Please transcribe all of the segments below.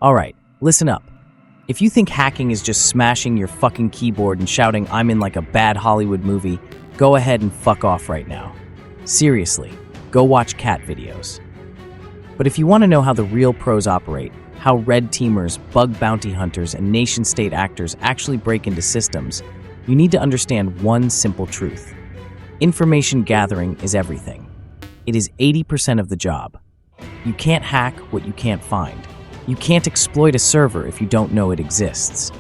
Alright, listen up. If you think hacking is just smashing your fucking keyboard and shouting, "I'm in like a bad Hollywood movie," go ahead and fuck off right now. Seriously, go watch cat videos. But if you want to know how the real pros operate, how red teamers, bug bounty hunters, and nation-state actors actually break into systems, you need to understand one simple truth. Information gathering is everything. It is 80% of the job. You can't hack what you can't find. You can't exploit a server if you don't know it exists.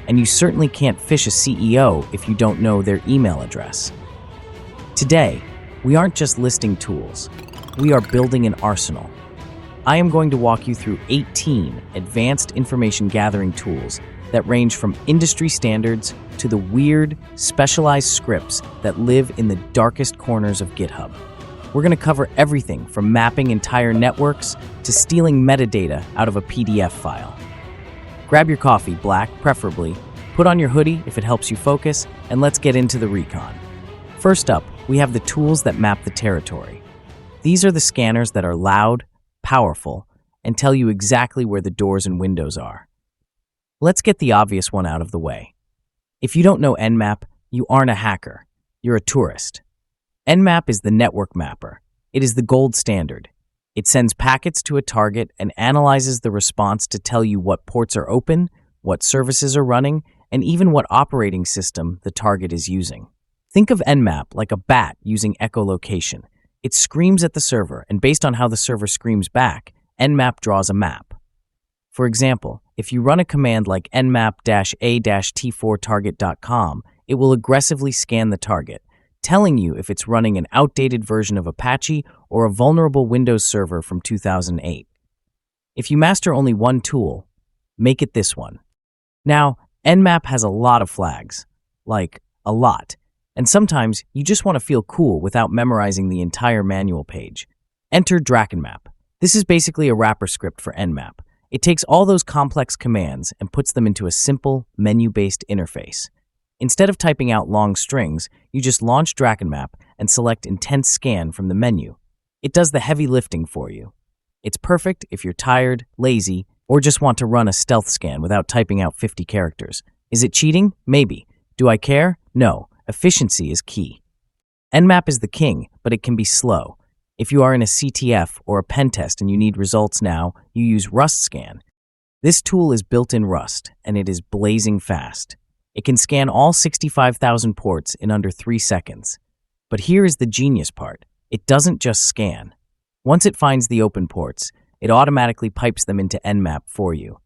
And you certainly can't phish a CEO if you don't know their email address. Today, we aren't just listing tools. We are building an arsenal. I am going to walk you through 18 advanced information gathering tools that range from industry standards to the weird, specialized scripts that live in the darkest corners of GitHub. We're going to cover everything from mapping entire networks to stealing metadata out of a PDF file. Grab your coffee, black preferably, put on your hoodie if it helps you focus, and let's get into the recon. First up, we have the tools that map the territory. These are the scanners that are loud, powerful, and tell you exactly where the doors and windows are. Let's get the obvious one out of the way. If you don't know Nmap, you aren't a hacker. You're a tourist. Nmap is the network mapper. It is the gold standard. It sends packets to a target and analyzes the response to tell you what ports are open, what services are running, and even what operating system the target is using. Think of Nmap like a bat using echolocation. It screams at the server, and based on how the server screams back, Nmap draws a map. For example, if you run a command like nmap-a-t4target.com, it will aggressively scan the target, telling you if it's running an outdated version of Apache or a vulnerable Windows server from 2008. If you master only one tool, make it this one. Now, Nmap has a lot of flags, like a lot, and sometimes you just want to feel cool without memorizing the entire manual page. Enter Drakenmap. This is basically a wrapper script for Nmap. It takes all those complex commands and puts them into a simple, menu-based interface. Instead of typing out long strings, you just launch Drakenmap and select Intense Scan from the menu. It does the heavy lifting for you. It's perfect if you're tired, lazy, or just want to run a stealth scan without typing out 50 characters. Is it cheating? Maybe. Do I care? No. Efficiency is key. Nmap is the king, but it can be slow. If you are in a CTF or a pen test and you need results now, you use RustScan. This tool is built in Rust, and it is blazing fast. It can scan all 65,000 ports in under 3 seconds. But here is the genius part. It doesn't just scan. Once it finds the open ports, it automatically pipes them into Nmap for you.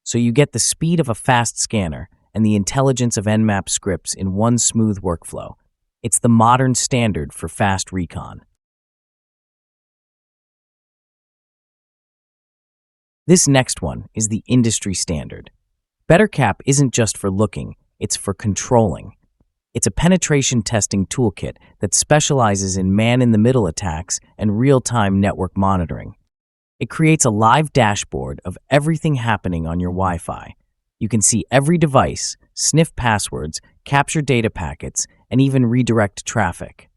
So you get the speed of a fast scanner and the intelligence of Nmap scripts in one smooth workflow. It's the modern standard for fast recon. This next one is the industry standard. BetterCap isn't just for looking, it's for controlling. It's a penetration testing toolkit that specializes in man-in-the-middle attacks and real-time network monitoring. It creates a live dashboard of everything happening on your Wi-Fi. You can see every device, sniff passwords, capture data packets, and even redirect traffic.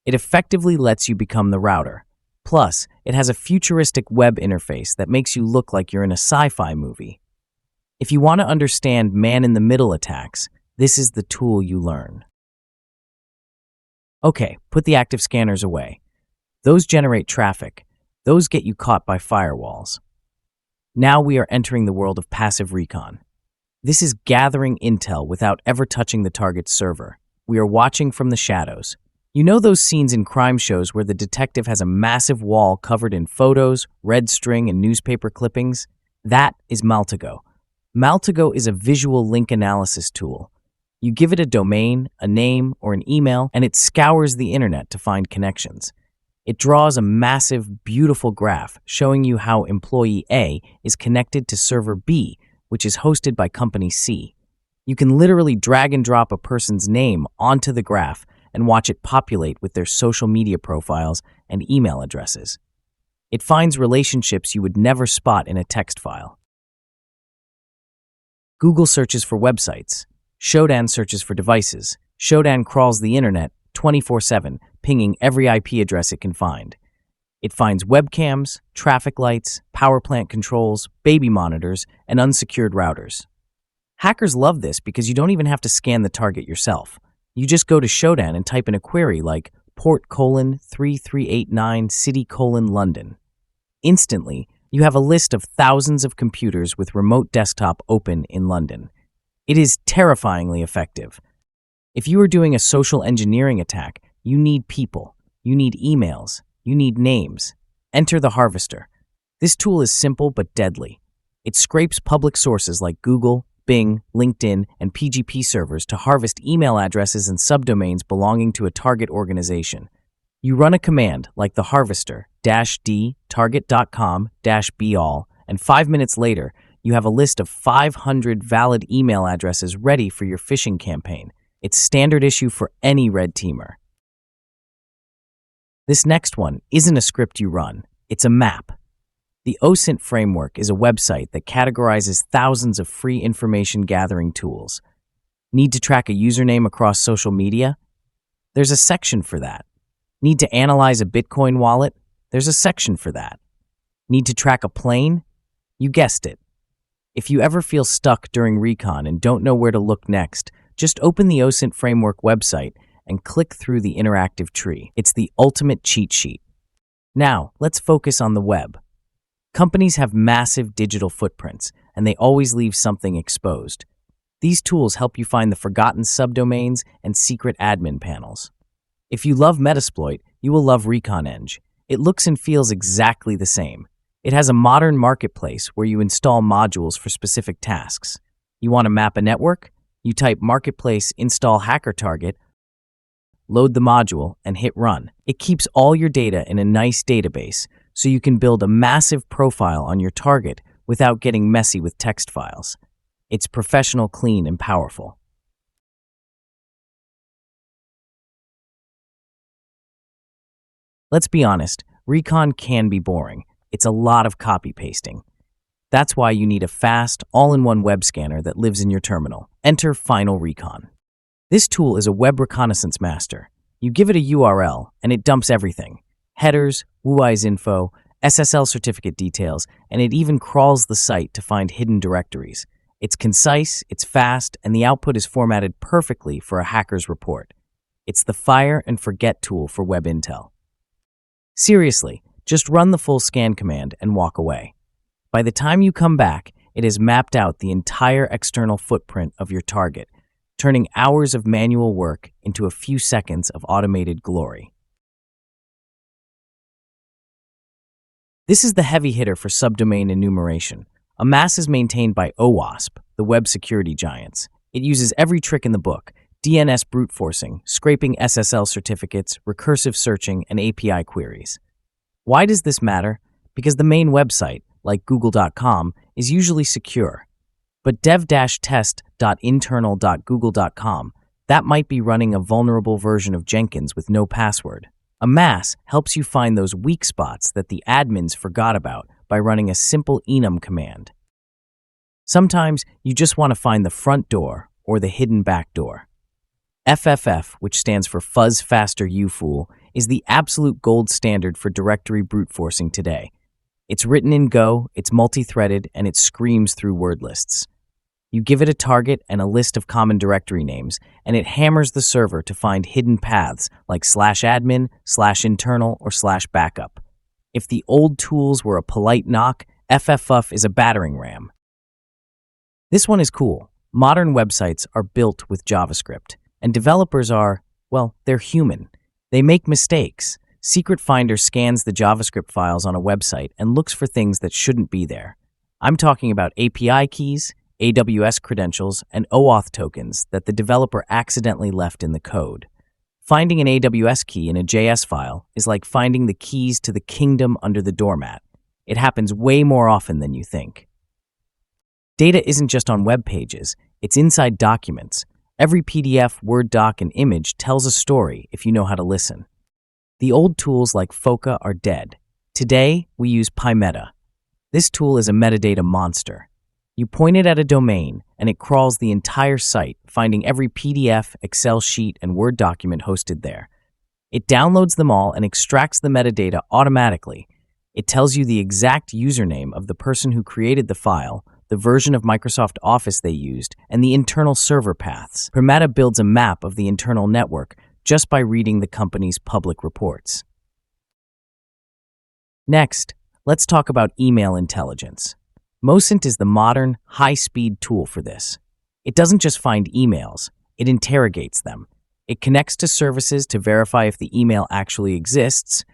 It effectively lets you become the router. Plus, it has a futuristic web interface that makes you look like you're in a sci-fi movie. If you want to understand man-in-the-middle attacks, this is the tool you learn. Okay, put the active scanners away. Those generate traffic. Those get you caught by firewalls. Now we are entering the world of passive recon. This is gathering intel without ever touching the target's server. We are watching from the shadows. You know those scenes in crime shows where the detective has a massive wall covered in photos, red string, and newspaper clippings? That is Maltago. Maltago is a visual link analysis tool. You give it a domain, a name, or an email, and it scours the internet to find connections. It draws a massive, beautiful graph showing you how employee A is connected to server B, which is hosted by company C. You can literally drag and drop a person's name onto the graph and watch it populate with their social media profiles and email addresses. It finds relationships you would never spot in a text file. Google searches for websites. Shodan searches for devices. Shodan crawls the internet 24/7, pinging every IP address it can find. It finds webcams, traffic lights, power plant controls, baby monitors, and unsecured routers. Hackers love this because you don't even have to scan the target yourself. You just go to Shodan and type in a query like port:3389 city:London. Instantly, you have a list of thousands of computers with remote desktop open in London. It is terrifyingly effective. If you are doing a social engineering attack, you need people, you need emails, you need names. Enter the Harvester. This tool is simple but deadly. It scrapes public sources like Google, Bing, LinkedIn, and PGP servers to harvest email addresses and subdomains belonging to a target organization. You run a command like the harvester-d target.com-all, and 5 minutes later, you have a list of 500 valid email addresses ready for your phishing campaign. It's standard issue for any red teamer. This next one isn't a script you run, it's a map. The OSINT framework is a website that categorizes thousands of free information gathering tools. Need to track a username across social media? There's a section for that. Need to analyze a Bitcoin wallet? There's a section for that. Need to track a plane? You guessed it. If you ever feel stuck during Recon and don't know where to look next, just open the OSINT framework website and click through the interactive tree. It's the ultimate cheat sheet. Now, let's focus on the web. Companies have massive digital footprints, and they always leave something exposed. These tools help you find the forgotten subdomains and secret admin panels. If you love Metasploit, you will love ReconEng. It looks and feels exactly the same. It has a modern marketplace where you install modules for specific tasks. You want to map a network? You type marketplace install hacker target, load the module, and hit run. It keeps all your data in a nice database, so you can build a massive profile on your target without getting messy with text files. It's professional, clean, and powerful. Let's be honest, Recon can be boring. It's a lot of copy-pasting. That's why you need a fast, all-in-one web scanner that lives in your terminal. Enter Final Recon. This tool is a web reconnaissance master. You give it a URL, and it dumps everything. Headers, WUI's info, SSL certificate details, and it even crawls the site to find hidden directories. It's concise, it's fast, and the output is formatted perfectly for a hacker's report. It's the fire and forget tool for web intel. Seriously, just run the full scan command and walk away. By the time you come back, it has mapped out the entire external footprint of your target, turning hours of manual work into a few seconds of automated glory. This is the heavy hitter for subdomain enumeration. Amass is maintained by OWASP, the web security giants. It uses every trick in the book: DNS brute forcing, scraping SSL certificates, recursive searching, and API queries. Why does this matter? Because the main website, like google.com, is usually secure. But dev-test.internal.google.com, that might be running a vulnerable version of Jenkins with no password. Amass helps you find those weak spots that the admins forgot about by running a simple enum command. Sometimes you just want to find the front door or the hidden back door. FFF, which stands for Fuzz Faster You Fool, is the absolute gold standard for directory brute forcing today. It's written in Go, it's multi-threaded, and it screams through word lists. You give it a target and a list of common directory names, and it hammers the server to find hidden paths like /admin, /internal, or /backup. If the old tools were a polite knock, FFF is a battering ram. This one is cool. Modern websites are built with JavaScript, and developers are, well, they're human. They make mistakes. Secret Finder scans the JavaScript files on a website and looks for things that shouldn't be there. I'm talking about API keys, AWS credentials, and OAuth tokens that the developer accidentally left in the code. Finding an AWS key in a JS file is like finding the keys to the kingdom under the doormat. It happens way more often than you think. Data isn't just on web pages, it's inside documents. Every PDF, Word doc, and image tells a story if you know how to listen. The old tools like Foca are dead. Today, we use PyMeta. This tool is a metadata monster. You point it at a domain, and it crawls the entire site, finding every PDF, Excel sheet, and Word document hosted there. It downloads them all and extracts the metadata automatically. It tells you the exact username of the person who created the file, the version of Microsoft Office they used, and the internal server paths. Metadata builds a map of the internal network just by reading the company's public reports. Next, let's talk about email intelligence. OSINT is the modern, high-speed tool for this. It doesn't just find emails, it interrogates them. It connects to services to verify if the email actually exists,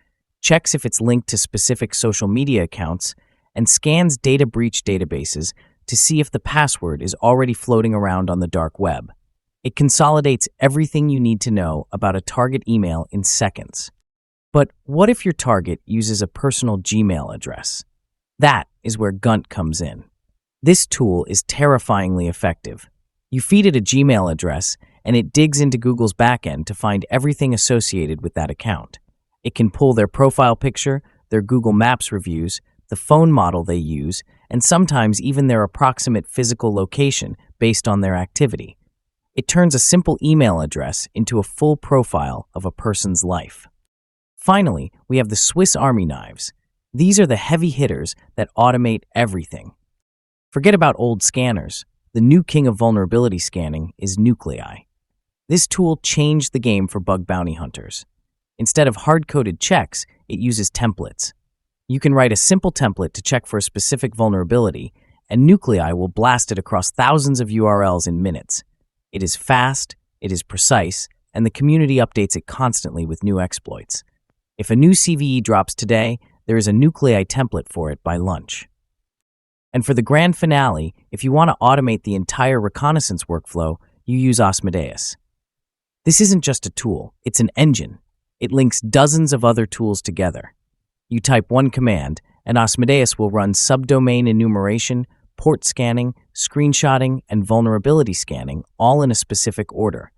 checks if it's linked to specific social media accounts, and scans data breach databases to see if the password is already floating around on the dark web. It consolidates everything you need to know about a target email in seconds. But what if your target uses a personal Gmail address? That is where Gunt comes in. This tool is terrifyingly effective. You feed it a Gmail address, and it digs into Google's backend to find everything associated with that account. It can pull their profile picture, their Google Maps reviews, the phone model they use, and sometimes even their approximate physical location based on their activity. It turns a simple email address into a full profile of a person's life. Finally, we have the Swiss Army knives. These are the heavy hitters that automate everything. Forget about old scanners. The new king of vulnerability scanning is Nuclei. This tool changed the game for bug bounty hunters. Instead of hard-coded checks, it uses templates. You can write a simple template to check for a specific vulnerability, and Nuclei will blast it across thousands of URLs in minutes. It is fast, it is precise, and the community updates it constantly with new exploits. If a new CVE drops today, there is a Nuclei template for it by lunch. And for the grand finale, if you want to automate the entire reconnaissance workflow, you use Asmodeus. This isn't just a tool, it's an engine. It links dozens of other tools together. You type one command, and Asmodeus will run subdomain enumeration, port scanning, screenshotting, and vulnerability scanning, all in a specific order.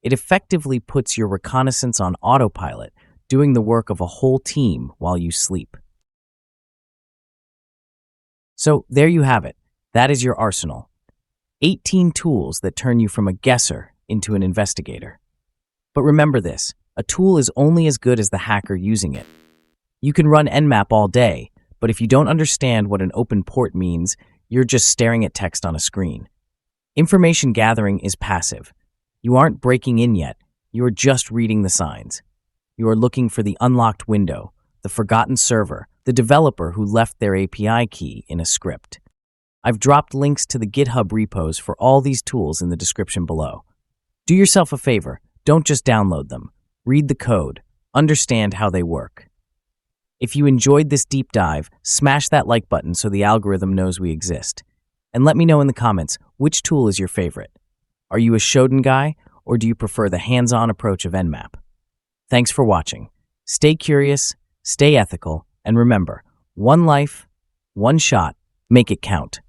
It effectively puts your reconnaissance on autopilot, doing the work of a whole team while you sleep. So there you have it. That is your arsenal. 18 tools that turn you from a guesser into an investigator. But remember this, a tool is only as good as the hacker using it. You can run Nmap all day, but if you don't understand what an open port means, you're just staring at text on a screen. Information gathering is passive. You aren't breaking in yet, you are just reading the signs. You are looking for the unlocked window, the forgotten server, the developer who left their API key in a script. I've dropped links to the GitHub repos for all these tools in the description below. Do yourself a favor, don't just download them. Read the code, understand how they work. If you enjoyed this deep dive, smash that like button so the algorithm knows we exist. And let me know in the comments, which tool is your favorite? Are you a Shodan guy, or do you prefer the hands-on approach of Nmap? Thanks for watching. Stay curious, stay ethical, and remember, one life, one shot, make it count.